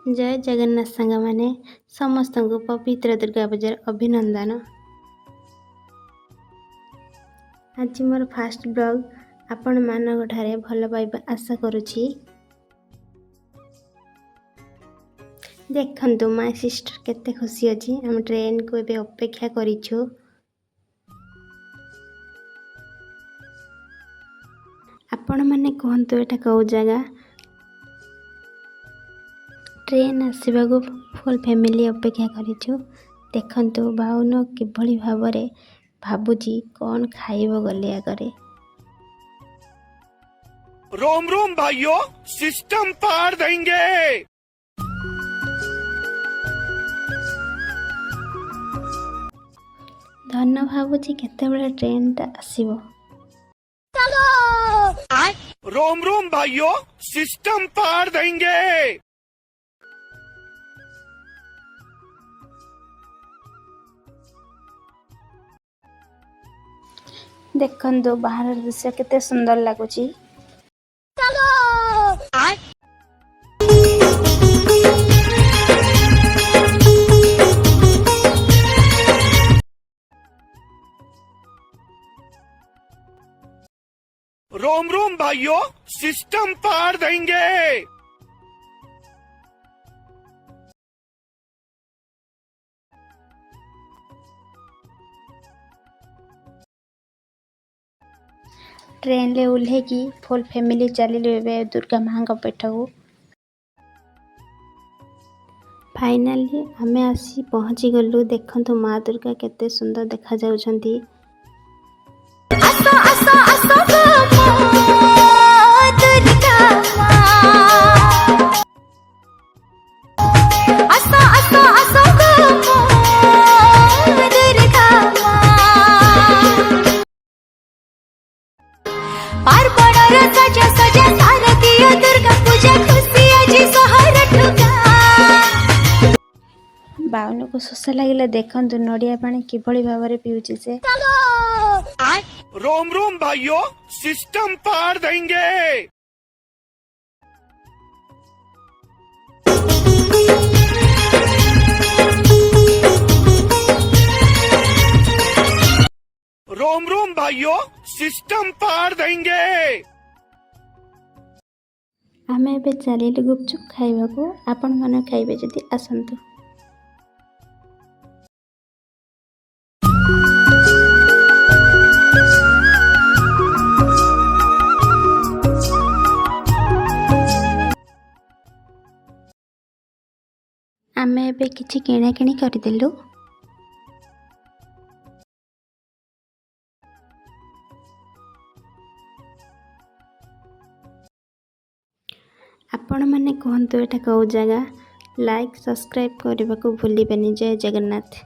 जय जगन्नाथ सांग माने समस्त को पवित्र दुर्गा पूजार अभिनंदन। आज मोर फास्ट ब्लॉग आपण मानक ठारे भल पाइबा आशा करुछि। देखंतु माय सिस्टर केते खुशी अछि। हम ट्रेन को एबे अपेक्षा करिछु। आपण माने कहंतु एटा कौ जगह। ट्रेन आसवा को फुल फैमिली अपेक्षा करिछु। देखंतु बाउन किभली भाबरे भाबुजी कौन खाइबो गले आगरे। रोम रोम भाइयों, सिस्टम पार देंगे। धन भाबुजी केते बेले ट्रेन ता आसीबो। रोम रोम भाइयों, सिस्टम पार देंगे। देखंतु बाहर दृश्य केते सुंदर लागुची। रोम रोम भाइयों, सिस्टम पार देंगे। ट्रेन ले उल्हे की फुल फैमिली चलिलु एबे दुर्गा माँ पेठ को। फाइनली हमें आसी पहुँची गलु। देखंतु माँ दुर्गा केते सुंदर देखा जाउछंती। बाउन को शोष लगिला। देखंतु नडिया पानी किभली भाबरे पिउची से। रोम रोम भाइयों, सिस्टम पार देंगे। रोम रोम भाइयों, सिस्टम पार देंगे। आमे एबे चलिलु गुपचुप खाइबा को। आपण माने खाइबे जदि आसंतु। आमे एबे किछि किणा किणी करदेलु। आपण माने कहंतु एटा कौ जगह। लाइक सब्सक्राइब करबा को भूलिबेनी। जय जगन्नाथ।